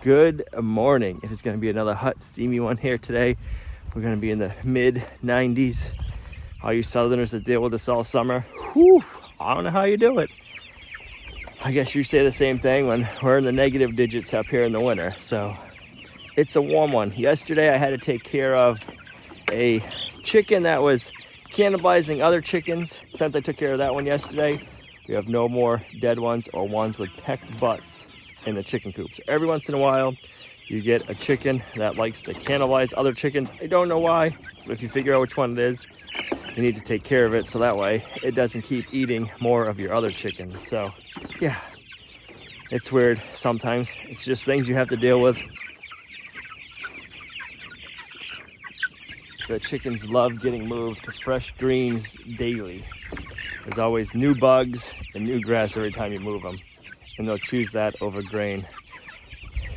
Good morning. It is going to be another hot, steamy one here today. We're going to be in the mid 90s. All you southerners that deal with this all summer, whew, I don't know how you do it. I guess you say the same thing when we're in the negative digits up here in the winter. So it's a warm one. Yesterday I had to take care of a chicken that was cannibalizing other chickens. Since I took care of that one yesterday, we have no more dead ones or ones with pecked butts in the chicken coops. Every once in a while, you get a chicken that likes to cannibalize other chickens. I don't know why, but if you figure out which one it is, you need to take care of it so that way it doesn't keep eating more of your other chickens. So, yeah, it's weird sometimes. It's just things you have to deal with. The chickens love getting moved to fresh greens daily. There's always new bugs and new grass every time you move them. And they'll choose that over grain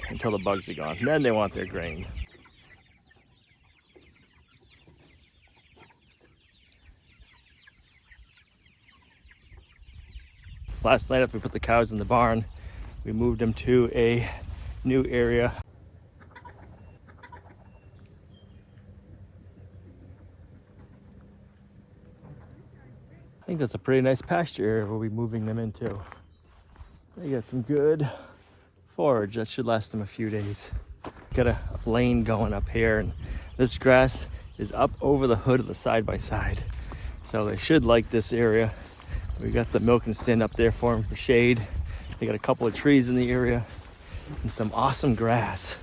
until the bugs are gone. And then they want their grain. Last night after we put the cows in the barn, we moved them to a new area. I think that's a pretty nice pasture area we'll be moving them into. They got some good forage. That should last them a few days. Got a lane going up here, and this grass is up over the hood of the side-by-side. So they should like this area. We got the milking stand up there for them for shade. They got a couple of trees in the area and some awesome grass.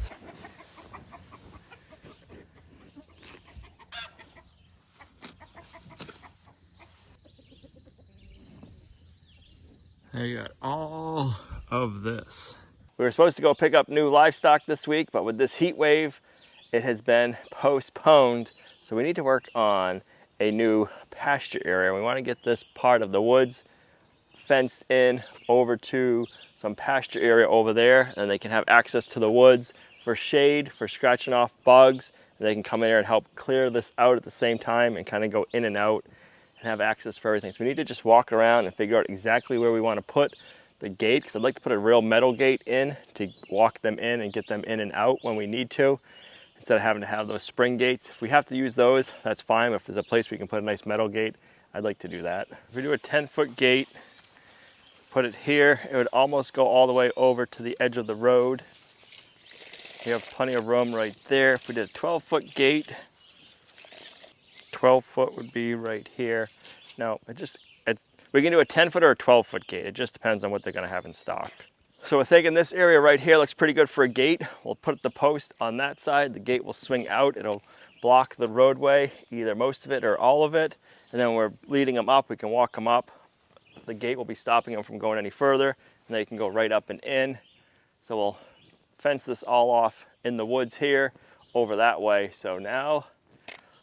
They got all of this. We were supposed to go pick up new livestock this week, but with this heat wave, it has been postponed. So we need to work on a new pasture area. We want to get this part of the woods fenced in over to some pasture area over there, and they can have access to the woods for shade, for scratching off bugs, and they can come in here and help clear this out at the same time and kind of go in and out and have access for everything. So we need to just walk around and figure out exactly where we want to put the gate, because I'd like to put a real metal gate in to walk them in and get them in and out when we need to, instead of having to have those spring gates. If we have to use those, that's fine. But if there's a place we can put a nice metal gate, I'd like to do that. If we do a 10-foot gate, put it here, it would almost go all the way over to the edge of the road. You have plenty of room right there. If we did a 12-foot gate, 12 foot would be right here. No, we can do a 10-foot or a 12-foot gate. It just depends on what they're gonna have in stock. So we're thinking this area right here looks pretty good for a gate. We'll put the post on that side. The gate will swing out. It'll block the roadway, either most of it or all of it. And then when we're leading them up, we can walk them up. The gate will be stopping them from going any further, and they can go right up and in. So we'll fence this all off in the woods here over that way. So now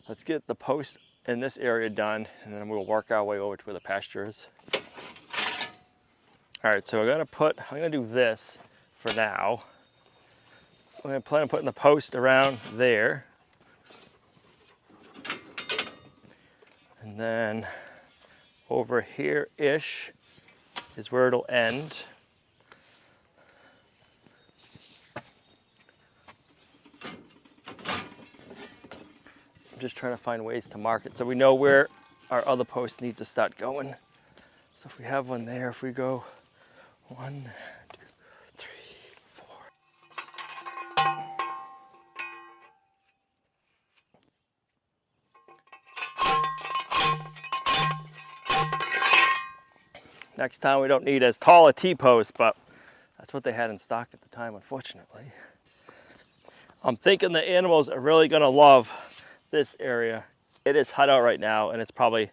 let's get the post in this area done, and then we'll work our way over to where the pasture is. All right, so I'm gonna do this for now. I'm gonna plan on putting the post around there. And then over here-ish is where it'll end. Just trying to find ways to mark it so we know where our other posts need to start going. So if we have one there, if we go 1, 2, 3, 4. Next time we don't need as tall a T-post, but that's what they had in stock at the time, unfortunately. I'm thinking the animals are really gonna love this area. It is hot out right now, and it's probably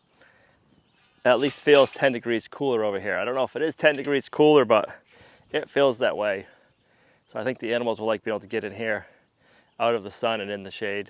at least feels 10 degrees cooler over here. I don't know if it is 10 degrees cooler, but it feels that way. So I think the animals will like being able to get in here out of the sun and in the shade.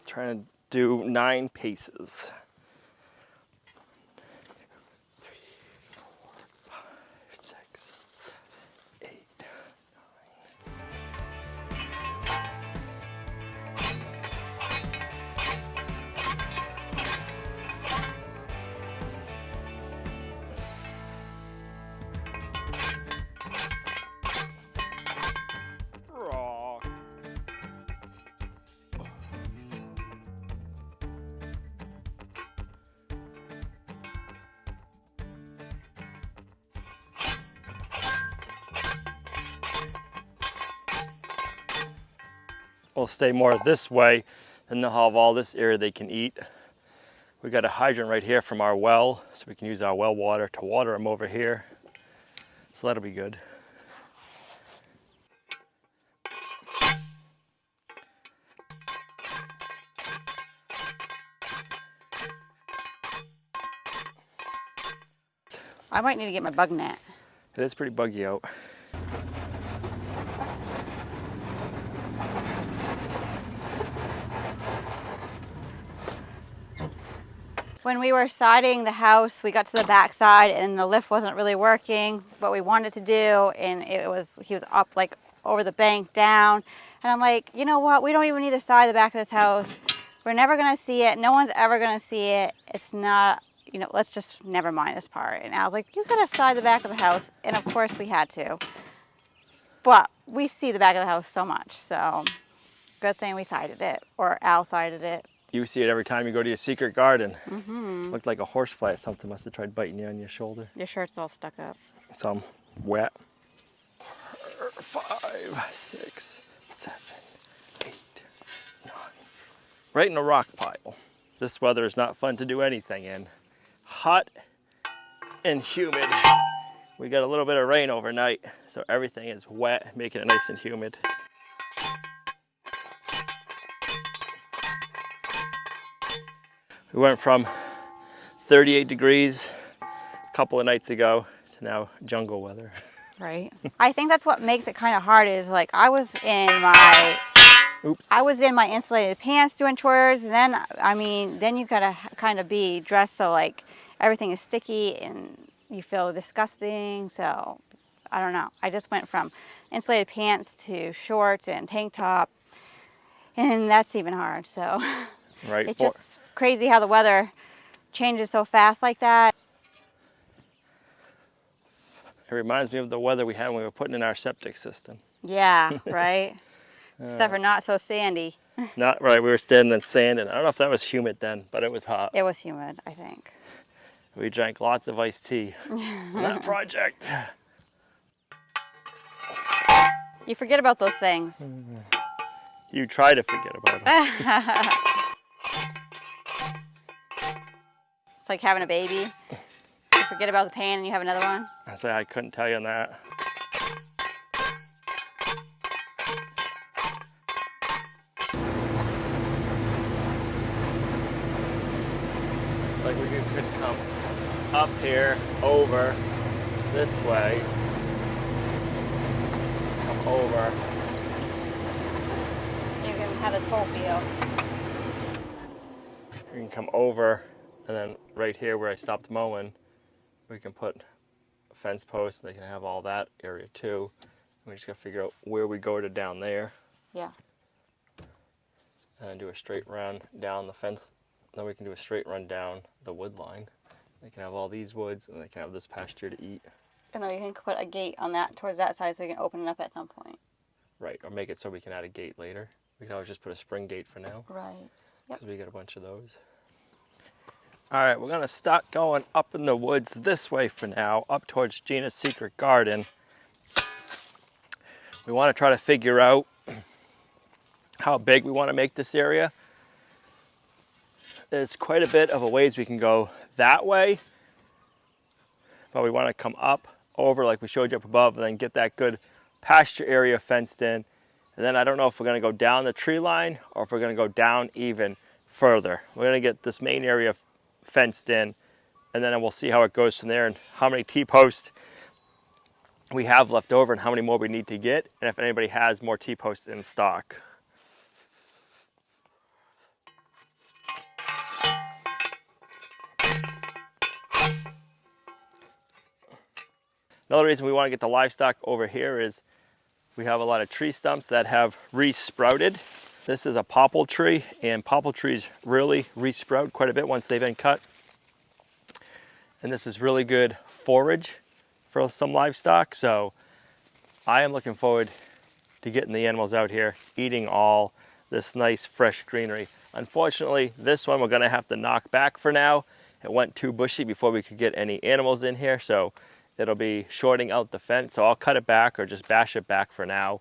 Trying to do 9 paces. 3, 4, 5, 6, 7, 8, 9. Will stay more this way, and they'll have all this area they can eat. We got a hydrant right here from our well, so we can use our well water to water them over here. So that'll be good. I might need to get my bug net. It is pretty buggy out. When we were siding the house, we got to the back side and the lift wasn't really working, what we wanted to do, and he was up like over the bank down. And I'm like, you know what, we don't even need to side the back of this house. We're never gonna see it, no one's ever gonna see it. It's not, you know, let's just never mind this part. And I was like, you gotta side the back of the house, and of course we had to. But we see the back of the house so much, so good thing we sided it, or Al sided it. You see it every time you go to your secret garden. Mm-hmm. Looked like a horsefly or something. Must have tried biting you on your shoulder. Your shirt's all stuck up. So I'm wet. 5, 6, 7, 8, 9. Right in the rock pile. This weather is not fun to do anything in. Hot and humid. We got a little bit of rain overnight, so everything is wet, making it nice and humid. We went from 38 degrees a couple of nights ago to now jungle weather. Right. I think that's what makes it kind of hard is like I was in my insulated pants doing chores, and then then you gotta kind of be dressed so like everything is sticky and you feel disgusting. So I don't know. I just went from insulated pants to shorts and tank top, and that's even hard. So Right. it's just crazy how the weather changes so fast like that. It reminds me of the weather we had when we were putting in our septic system. Yeah, right. Except for not so sandy. Not right. We were standing in sand, and I don't know if that was humid then, but it was hot. It was humid, I think. We drank lots of iced tea on that project. You forget about those things. You try to forget about them. It's like having a baby. You forget about the pain and you have another one. I say I couldn't tell you on that. Like we could come up here, over, this way, come over. You can have this whole field. You can come over, and then right here where I stopped mowing, we can put a fence post. They can have all that area too. We just gotta figure out where we go to down there. Yeah. And then do a straight run down the fence. Then we can do a straight run down the wood line. They can have all these woods, and they can have this pasture to eat. And then we can put a gate on that towards that side so we can open it up at some point. Right, or make it so we can add a gate later. We can always just put a spring gate for now. Right. Yep. Because we got a bunch of those. All right, we're gonna start going up in the woods this way for now, up towards Gina's secret garden. We want to try to figure out how big we want to make this area. There's quite a bit of a ways we can go that way, but we want to come up over like we showed you up above and then get that good pasture area fenced in. And then I don't know if we're going to go down the tree line or if we're going to go down even further. We're going to get this main area fenced in, and then we'll see how it goes from there and how many T-posts we have left over and how many more we need to get, and if anybody has more T-posts in stock. Another reason we want to get the livestock over here is we have a lot of tree stumps that have re-sprouted. This is a popple tree, and popple trees really re-sprout quite a bit once they've been cut. And this is really good forage for some livestock. So I am looking forward to getting the animals out here eating all this nice fresh greenery. Unfortunately, this one we're gonna have to knock back for now. It went too bushy before we could get any animals in here, so it'll be shorting out the fence. So I'll cut it back or just bash it back for now.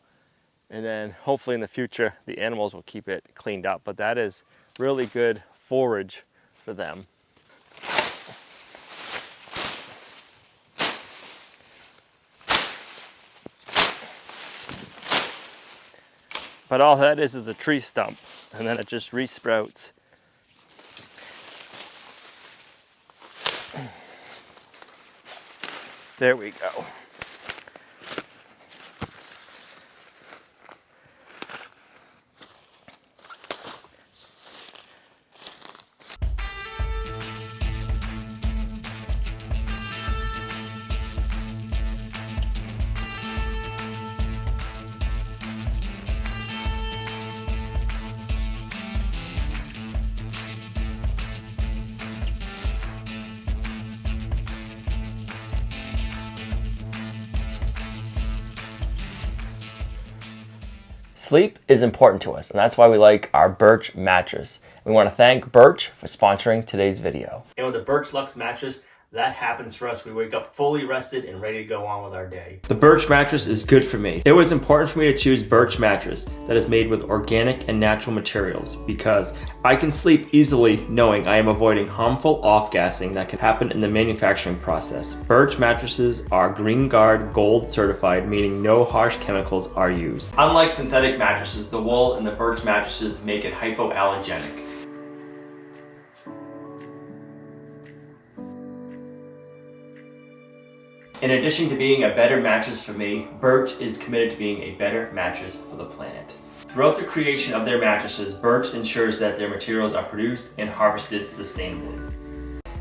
And then hopefully in the future, the animals will keep it cleaned up. But that is really good forage for them. But all that is a tree stump, and then it just re-sprouts. There we go. Sleep is important to us, and that's why we like our Birch mattress. We want to thank Birch for sponsoring today's video. And with the Birch Luxe mattress, that happens for us. We wake up fully rested and ready to go on with our day. The Birch mattress is good for me. It was important for me to choose Birch mattress that is made with organic and natural materials because I can sleep easily knowing I am avoiding harmful off-gassing that can happen in the manufacturing process. Birch mattresses are Green Guard Gold certified, meaning no harsh chemicals are used. Unlike synthetic mattresses, the wool in the Birch mattresses make it hypoallergenic. In addition to being a better mattress for me, Birch is committed to being a better mattress for the planet. Throughout the creation of their mattresses, Birch ensures that their materials are produced and harvested sustainably.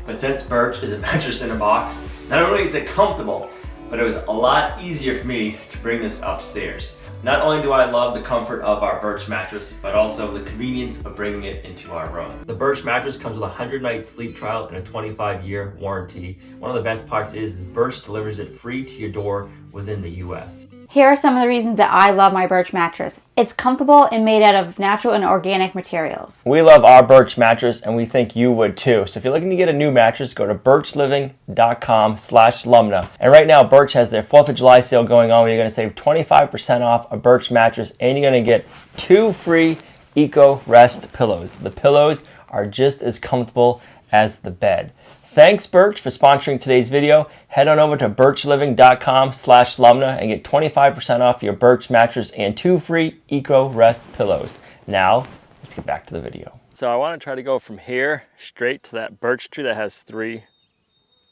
But since Birch is a mattress in a box, not only is it comfortable, but it was a lot easier for me to bring this upstairs. Not only do I love the comfort of our Birch mattress, but also the convenience of bringing it into our room. The Birch mattress comes with a 100-night sleep trial and a 25-year warranty. One of the best parts is Birch delivers it free to your door within the US. Here are some of the reasons that I love my Birch mattress. It's comfortable and made out of natural and organic materials. We love our Birch mattress, and we think you would too. So if you're looking to get a new mattress, go to birchliving.com/Lumnah. And right now, Birch has their 4th of July sale going on where you're going to save 25% off a Birch mattress, and you're going to get 2 free Eco Rest pillows. The pillows are just as comfortable as the bed. Thanks, Birch, for sponsoring today's video. Head on over to birchliving.com/Lumnah and get 25% off your Birch mattress and 2 free Eco Rest pillows. Now, let's get back to the video. So I want to try to go from here straight to that birch tree that has 3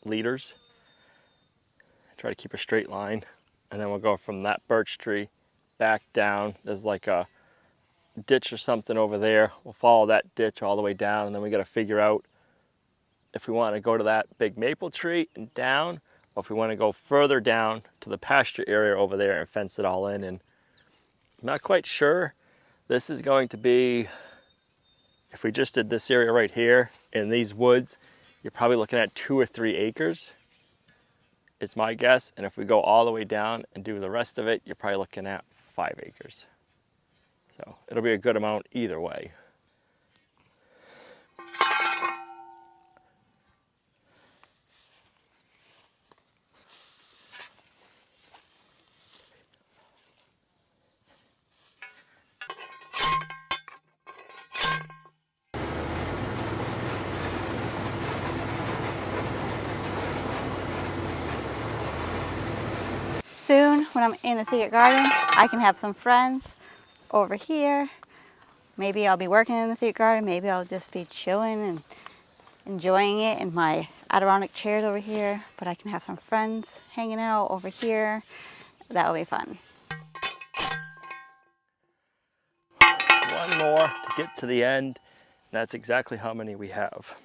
leaders. Try to keep a straight line. And then we'll go from that birch tree back down. There's like a ditch or something over there. We'll follow that ditch all the way down, and then we got to figure out if we want to go to that big maple tree and down, or if we want to go further down to the pasture area over there and fence it all in. And I'm not quite sure. This is going to be, if we just did this area right here in these woods, you're probably looking at 2 or 3 acres. It's my guess. And if we go all the way down and do the rest of it, you're probably looking at 5 acres. So it'll be a good amount either way. Soon, when I'm in the secret garden, I can have some friends over here. Maybe I'll be working in the secret garden. Maybe I'll just be chilling and enjoying it in my Adirondack chairs over here. But I can have some friends hanging out over here. That will be fun. One more to get to the end. That's exactly how many we have.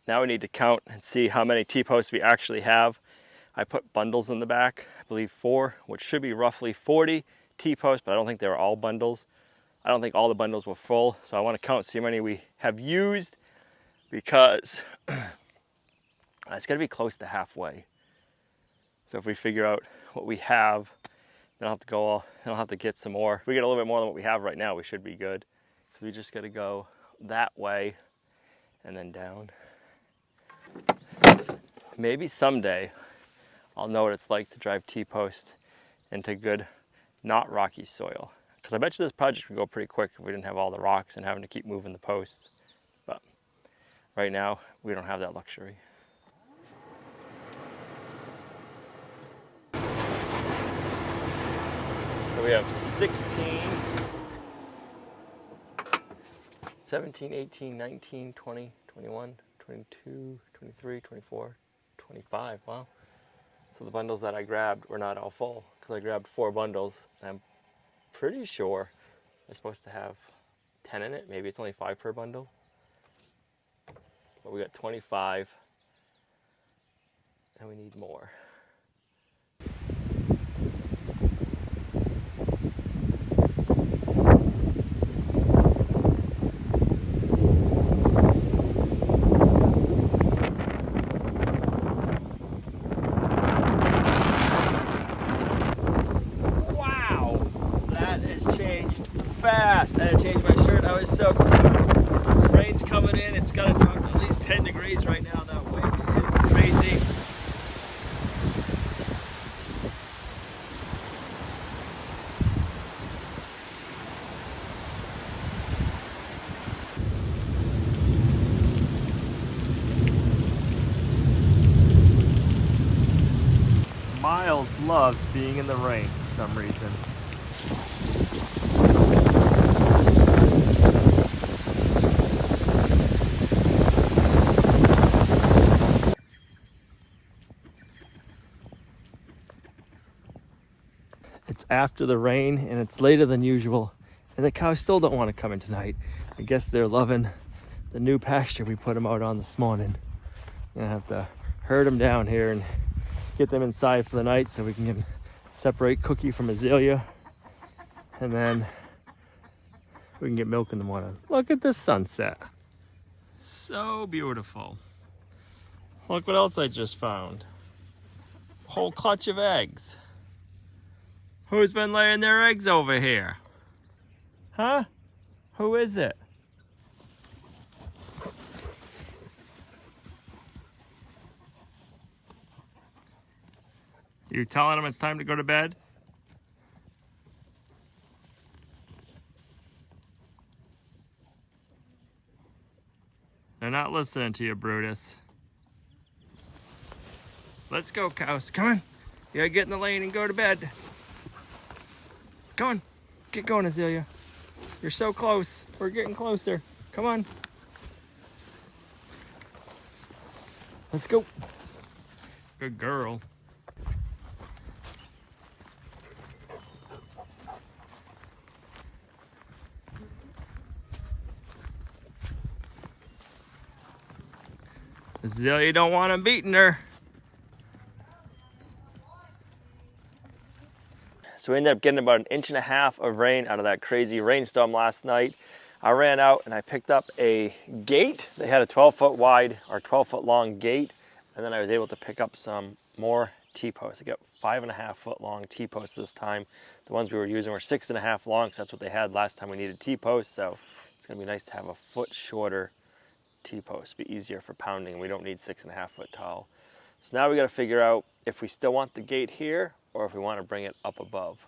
Now we need to count and see how many T-posts we actually have. I put bundles in the back, I believe 4, which should be roughly 40 T-posts, but I don't think they were all bundles. I don't think all the bundles were full, so I want to count, see how many we have used, because it's going to be close to halfway. So if we figure out what we have, then I'll have to get some more. If we get a little bit more than what we have right now, we should be good. So we just got to go that way and then down. Maybe someday I'll know what it's like to drive T-post into good, not rocky soil. Because I bet you this project would go pretty quick if we didn't have all the rocks and having to keep moving the posts. But right now, we don't have that luxury. So we have 16, 17, 18, 19, 20, 21, 22, 23, 24, 25, wow. So the bundles that I grabbed were not all full because I grabbed 4 bundles. And I'm pretty sure they're supposed to have 10 in it. Maybe it's only 5 per bundle. But we got 25 and we need more. Fast. I had to change my shirt. I was soaked. The rain's coming in. It's got to drop at least 10 degrees right now. That wind is crazy. Miles loves being in the rain for some reason. It's after the rain and it's later than usual, and the cows still don't want to come in tonight. I guess they're loving the new pasture we put them out on this morning. I'm gonna have to herd them down here and get them inside for the night so we can separate Cookie from Azalea, and then we can get milk in the morning. Look at this sunset. So beautiful. Look what else I just found. A whole clutch of eggs. Who's been laying their eggs over here? Huh? Who is it? You telling them it's time to go to bed? They're not listening to you, Brutus. Let's go, cows. Come on. You gotta get in the lane and go to bed. Come on. Get going, Azalea. You're so close. We're getting closer. Come on. Let's go. Good girl. Azalea don't want him beating her. So we ended up getting about 1.5 inches of rain out of that crazy rainstorm last night. I ran out and I picked up a gate. They had a 12-foot wide or 12-foot long gate. And then I was able to pick up some more T-posts. I got 5.5-foot long T-posts this time. The ones we were using were 6.5 long, so that's what they had last time we needed T-posts. So it's gonna be nice to have a foot shorter T-post, be easier for pounding. We don't need 6.5 foot tall. So now we got to figure out if we still want the gate here or if we want to bring it up above.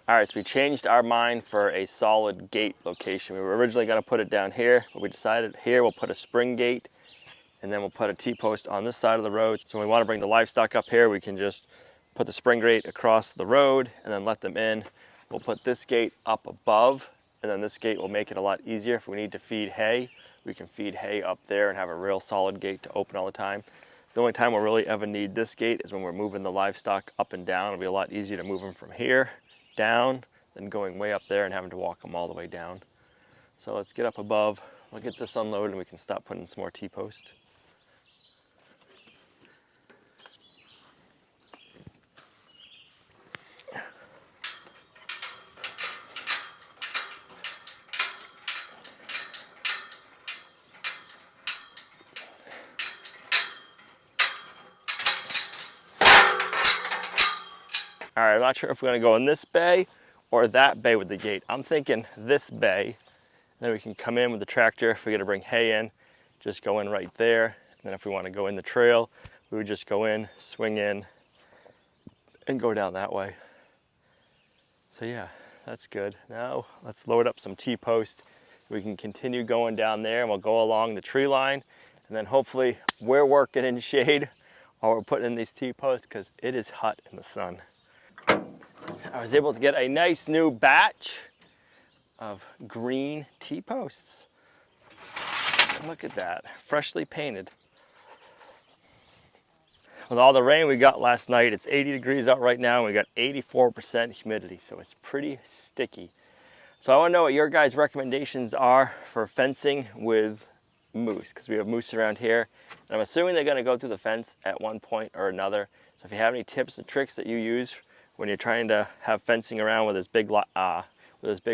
All right, so we changed our mind for a solid gate location. We were originally going to put it down here, but we decided here we'll put a spring gate and then we'll put a T-post on this side of the road. So when we want to bring the livestock up here, we can just put the spring gate across the road and then let them in. We'll put this gate up above, and then this gate will make it a lot easier. If we need to feed hay, we can feed hay up there and have a real solid gate to open all the time. The only time we'll really ever need this gate is when we're moving the livestock up and down. It'll be a lot easier to move them from here down than going way up there and having to walk them all the way down. So let's get up above, we'll get this unloaded and we can stop putting some more T-post. All right, I'm not sure if we're gonna go in this bay or that bay with the gate. I'm thinking this bay. Then we can come in with the tractor. If we're gonna bring hay in, just go in right there. And then if we wanna go in the trail, we would just go in, swing in, and go down that way. So yeah, that's good. Now let's load up some T-posts. We can continue going down there and we'll go along the tree line. And then hopefully we're working in shade while we're putting in these T-posts because it is hot in the sun. I was able to get a nice new batch of green T-posts. Look at that, freshly painted. With all the rain we got last night, it's 80 degrees out right now and we got 84% humidity, so it's pretty sticky. So I want to know what your guys' recommendations are for fencing with moose, because we have moose around here. And I'm assuming they're going to go through the fence at one point or another. So if you have any tips and tricks that you use when you're trying to have fencing around with this big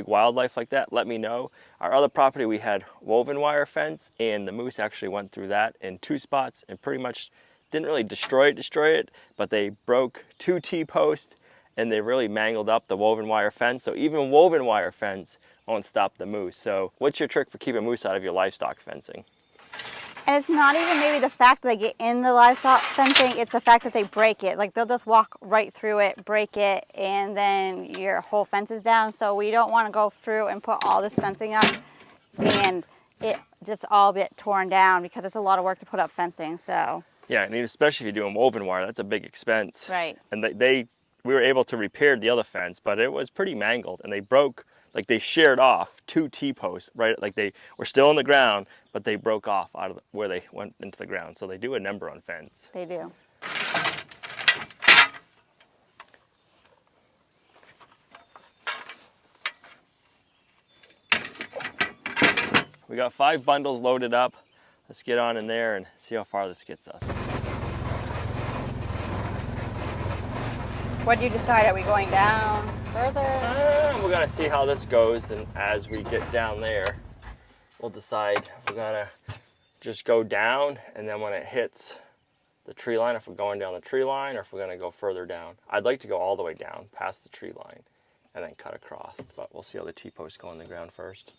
wildlife like that, let me know. Our other property, we had woven wire fence, and the moose actually went through that in 2 spots and pretty much didn't really destroy it, but they broke 2 T-posts and they really mangled up the woven wire fence. So even woven wire fence won't stop the moose. So what's your trick for keeping moose out of your livestock fencing? And it's not even maybe the fact that they get in the livestock fencing, it's the fact that they break it. Like they'll just walk right through it, break it, and then your whole fence is down. So we don't want to go through and put all this fencing up and it just all get torn down because it's a lot of work to put up fencing, so. Yeah, and especially if you're doing woven wire, that's a big expense. Right. And we were able to repair the other fence, but it was pretty mangled and they broke, like they sheared off 2 T-posts, right? Like they were still in the ground, but they broke off out of where they went into the ground. So they do a number on fence. They do. We got 5 bundles loaded up. Let's get on in there and see how far this gets us. What do you decide? Are we going down further? We're gonna see how this goes, and as we get down there, we'll decide if we're gonna just go down, and then when it hits the tree line, if we're going down the tree line, or if we're gonna go further down. I'd like to go all the way down past the tree line and then cut across, but we'll see how the T-posts go in the ground first.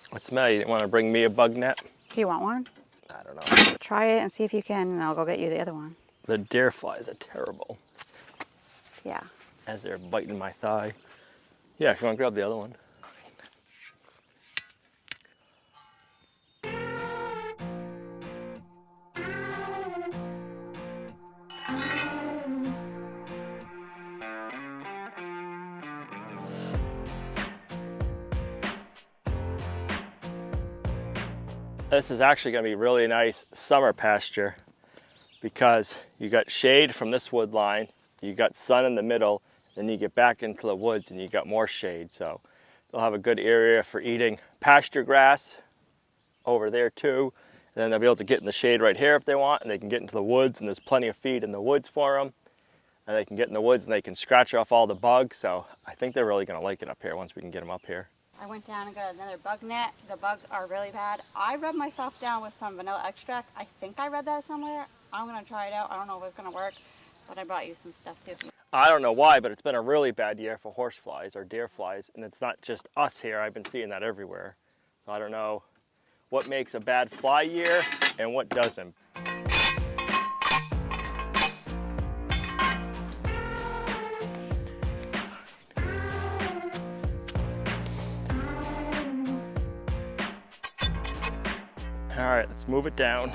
What's the matter? You didn't want to bring me a bug net? Do you want one? I don't know. Try it and see if you can, and I'll go get you the other one. The deer flies are terrible. Yeah. As they're biting my thigh. Yeah, if you want to grab the other one. This is actually going to be really nice summer pasture because you got shade from this wood line, you got sun in the middle, then you get back into the woods and you got more shade. So they'll have a good area for eating pasture grass over there too. And then they'll be able to get in the shade right here if they want, and they can get into the woods, and there's plenty of feed in the woods for them. And they can get in the woods and they can scratch off all the bugs. So I think they're really going to like it up here once we can get them up here. I went down and got another bug net. The bugs are really bad. I rubbed myself down with some vanilla extract. I think I read that somewhere. I'm gonna try it out. I don't know if it's gonna work, but I brought you some stuff too. I don't know why, but it's been a really bad year for horse flies or deer flies, and it's not just us here. I've been seeing that everywhere. So I don't know what makes a bad fly year and what doesn't. All right, let's move it down.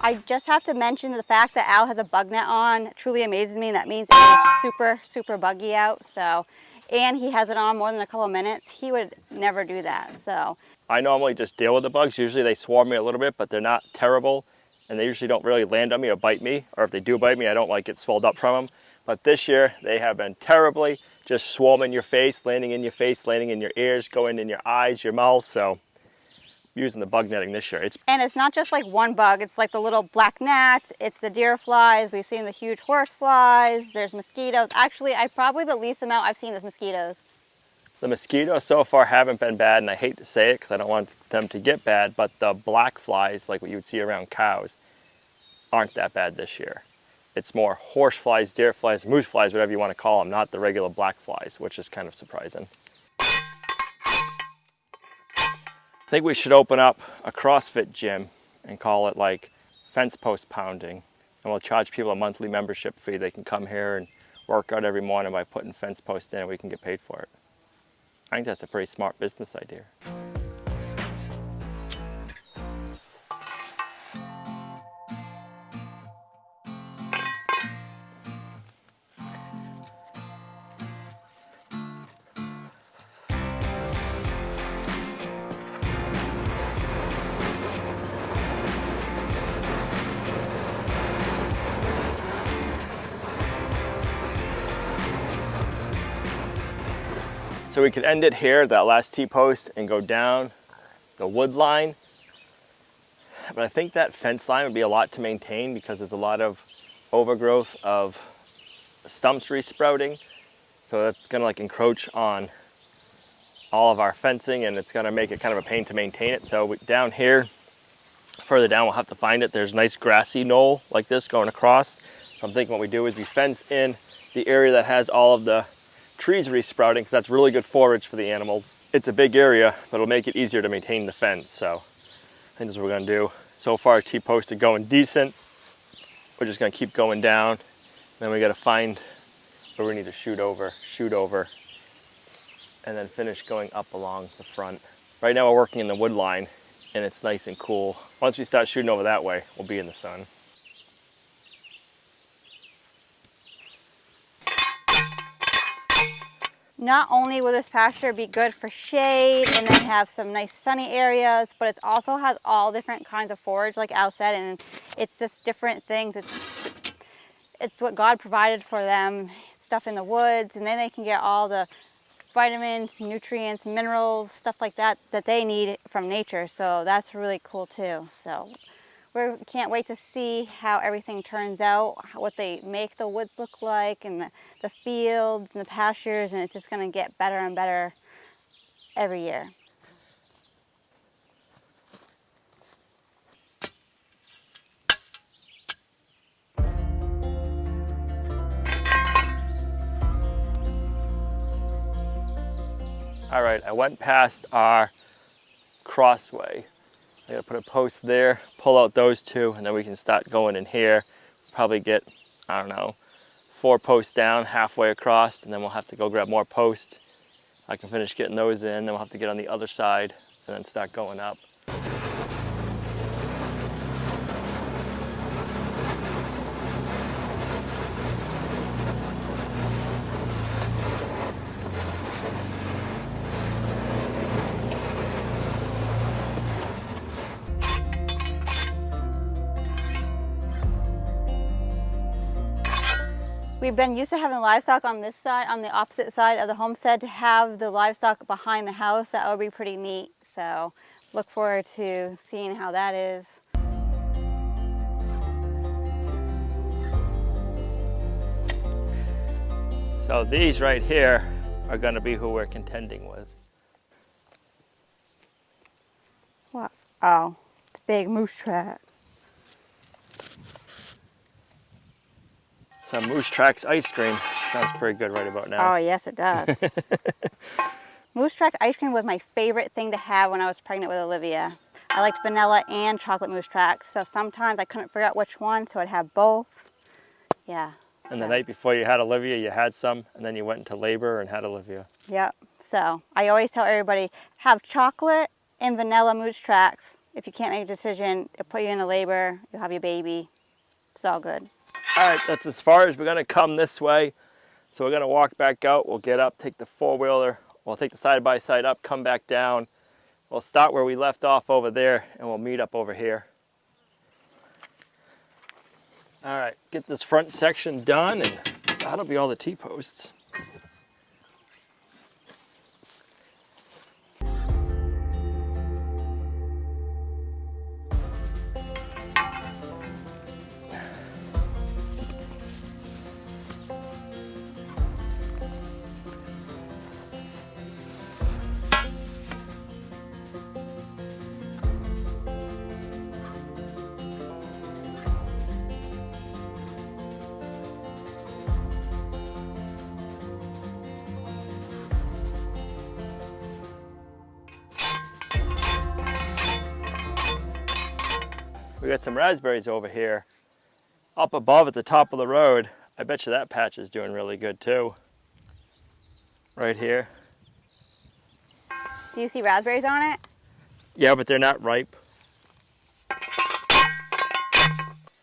I just have to mention the fact that Al has a bug net on. It truly amazes me. That means it's super, super buggy out. So and he has it on more than a couple of minutes, he would never do that. So I normally just deal with the bugs. Usually they swarm me a little bit, but they're not terrible, and they usually don't really land on me or bite me, or if they do bite me, I don't like get swelled up from them. But this year, they have been terribly just swarming your face, landing in your face, landing in your ears, going in your eyes, your mouth. So I'm using the bug netting this year. And it's not just like one bug, it's like the little black gnats, it's the deer flies, we've seen the huge horse flies, there's mosquitoes. Actually, probably the least amount I've seen is mosquitoes. The mosquitoes so far haven't been bad, and I hate to say it because I don't want them to get bad, but the black flies, like what you would see around cows, aren't that bad this year. It's more horse flies, deer flies, moose flies, whatever you want to call them, not the regular black flies, which is kind of surprising. I think we should open up a CrossFit gym and call it like fence post pounding, and we'll charge people a monthly membership fee. They can come here and work out every morning by putting fence posts in, and we can get paid for it. I think that's a pretty smart business idea. So we could end it here, that last T-post, and go down the wood line. But I think that fence line would be a lot to maintain because there's a lot of overgrowth of stumps resprouting. So that's gonna like encroach on all of our fencing, and it's gonna make it kind of a pain to maintain it. So down here, further down, we'll have to find it. There's a nice grassy knoll like this going across. So I'm thinking what we do is we fence in the area that has all of the trees resprouting, because that's really good forage for the animals. It's a big area, but it'll make it easier to maintain the fence. So I think that's what we're gonna do. So far, T-posts are going decent. We're just gonna keep going down. Then we gotta find where we need to shoot over, and then finish going up along the front. Right now we're working in the wood line, and it's nice and cool. Once we start shooting over that way, we'll be in the sun. Not only will this pasture be good for shade and then have some nice sunny areas, but it also has all different kinds of forage, like Al said, and it's just different things. It's what God provided for them, stuff in the woods, and then they can get all the vitamins, nutrients, minerals, stuff like that that they need from nature. So that's really cool too. So we can't wait to see how everything turns out, what they make the woods look like, and the fields and the pastures, and it's just going to get better and better every year. All right, I went past our crossway. I gotta put a post there, pull out those two, and then we can start going in here. Probably get, I don't know, 4 posts down, halfway across, and then we'll have to go grab more posts. I can finish getting those in, then we'll have to get on the other side and then start going up. We've been used to having livestock on this side, on the opposite side of the homestead. To have the livestock behind the house, that would be pretty neat. So look forward to seeing how that is. So these right here are gonna be who we're contending with. What? Oh, the big moose track. Some Moose Tracks ice cream. Sounds pretty good right about now. Oh, yes, it does. Moose Track ice cream was my favorite thing to have when I was pregnant with Olivia. I liked vanilla and chocolate Moose Tracks, so sometimes I couldn't figure out which one, so I'd have both. Yeah. And the night before you had Olivia, you had some, and then you went into labor and had Olivia. Yep. So I always tell everybody, have chocolate and vanilla Moose Tracks. If you can't make a decision, it'll put you into labor, you'll have your baby. It's all good. All right, that's as far as we're gonna come this way. So we're gonna walk back out, we'll get up, take the four-wheeler, we'll take the side-by-side up, come back down. We'll start where we left off over there and we'll meet up over here. All right, get this front section done and that'll be all the T-posts. We got some raspberries over here. Up above at the top of the road, I bet you that patch is doing really good too. Right here. Do you see raspberries on it? Yeah, but they're not ripe.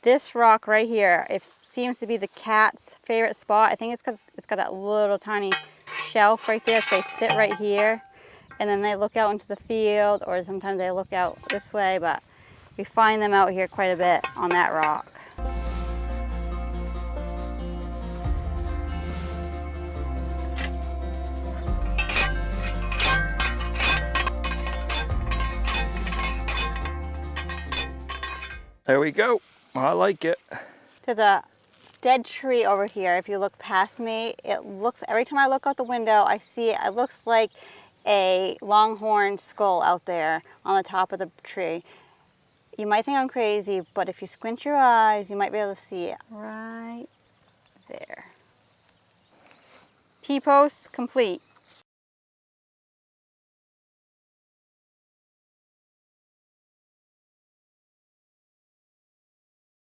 This rock right here, it seems to be the cat's favorite spot. I think it's because it's got that little tiny shelf right there, so they sit right here. And then they look out into the field, or sometimes they look out this way, but we find them out here quite a bit on that rock. There we go. I like it. There's a dead tree over here. If you look past me, it looks, every time I look out the window, I see it. It looks like a longhorn skull out there on the top of the tree. You might think I'm crazy, but if you squint your eyes, you might be able to see it right there. T-post complete.